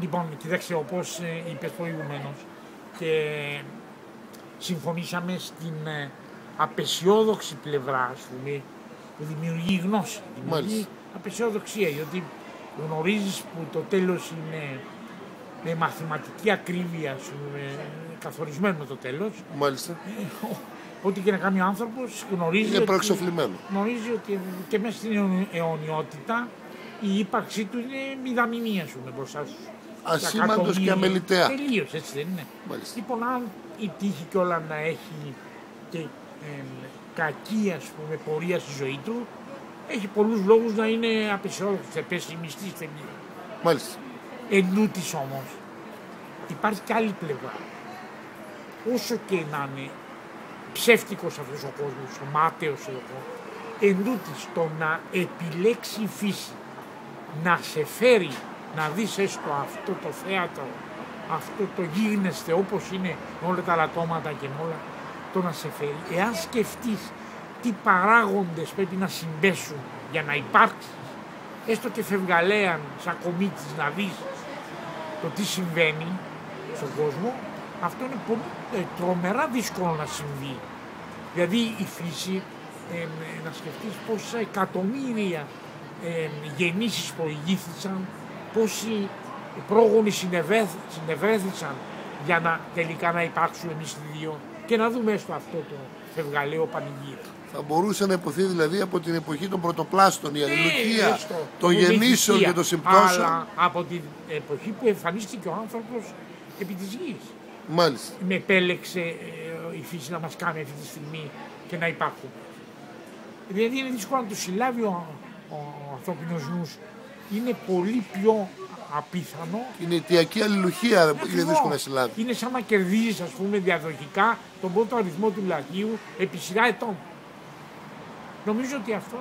Λοιπόν, κοίταξε, όπως είπες προηγουμένως και συμφωνήσαμε στην απεσιόδοξη πλευρά, ας πούμε, που δημιουργεί γνώση, δημιουργεί απεσιοδοξία, γιατί γνωρίζεις που το τέλος είναι με μαθηματική ακρίβεια, ας πούμε, καθορισμένο το τέλος. Μάλιστα. Ό,τι και να κάνει ο άνθρωπος γνωρίζει, είναι προεξοφλημένο. Γνωρίζει ότι και μέσα στην αιωνιότητα η ύπαρξή του είναι μηδαμινή, ας πούμε, μπροστά στους ασήμαντος και αμεληταία. Τελείως, έτσι δεν είναι? Μάλιστα. Λοιπόν, αν η τύχη κιόλα να έχει και κακή, ας πούμε, πορεία στη ζωή του, έχει πολλούς λόγους να είναι απεσιόδοξος, πεσημιστής τελείως. Μάλιστα. Εντούτοις όμως, υπάρχει και άλλη πλευρά. Όσο και να είναι ψεύτικος αυτός ο κόσμος, ο μάταιος εδώ, εντούτοις το να επιλέξει η φύση να σε φέρει να δεις έστω αυτό το θέατρο, αυτό το γίγνεσθε όπως είναι με όλα τα λατώματα και με όλα, το να σε φέρει. Εάν σκεφτείς τι παράγοντες πρέπει να συμπέσουν για να υπάρξεις, έστω και φευγαλέαν σαν κομίτης να δεις το τι συμβαίνει στον κόσμο, αυτό είναι πολύ τρομερά δύσκολο να συμβεί. Δηλαδή η φύση, να σκεφτείς πόσα εκατομμύρια γεννήσεις προηγήθησαν, πόσοι πρόγονοι συνευρέθησαν για να τελικά να υπάρξουν εμείς οι δύο και να δούμε έστω αυτό το φευγαλαίο πανηγύρι. Θα μπορούσε να υποθεί δηλαδή από την εποχή των πρωτοπλάστων, η αλληλουχία των γεννήσεων και των συμπτώσεων. Αλλά από την εποχή που εμφανίστηκε ο άνθρωπος επί της γης. Μάλιστα. Με επέλεξε η φύση να μας κάνει αυτή τη στιγμή και να υπάρχουμε. Δηλαδή είναι δύσκολο να το συλλάβει ο ανθρώπινος νους. Είναι πολύ πιο απίθανο. Είναι η αιτιακή αλληλουχία είναι δύσκολο να συλλάβει. Είναι σαν να κερδίζεις, ας πούμε, διαδοχικά τον πρώτο αριθμό του λαχείου επί σειρά ετών. Νομίζω ότι αυτό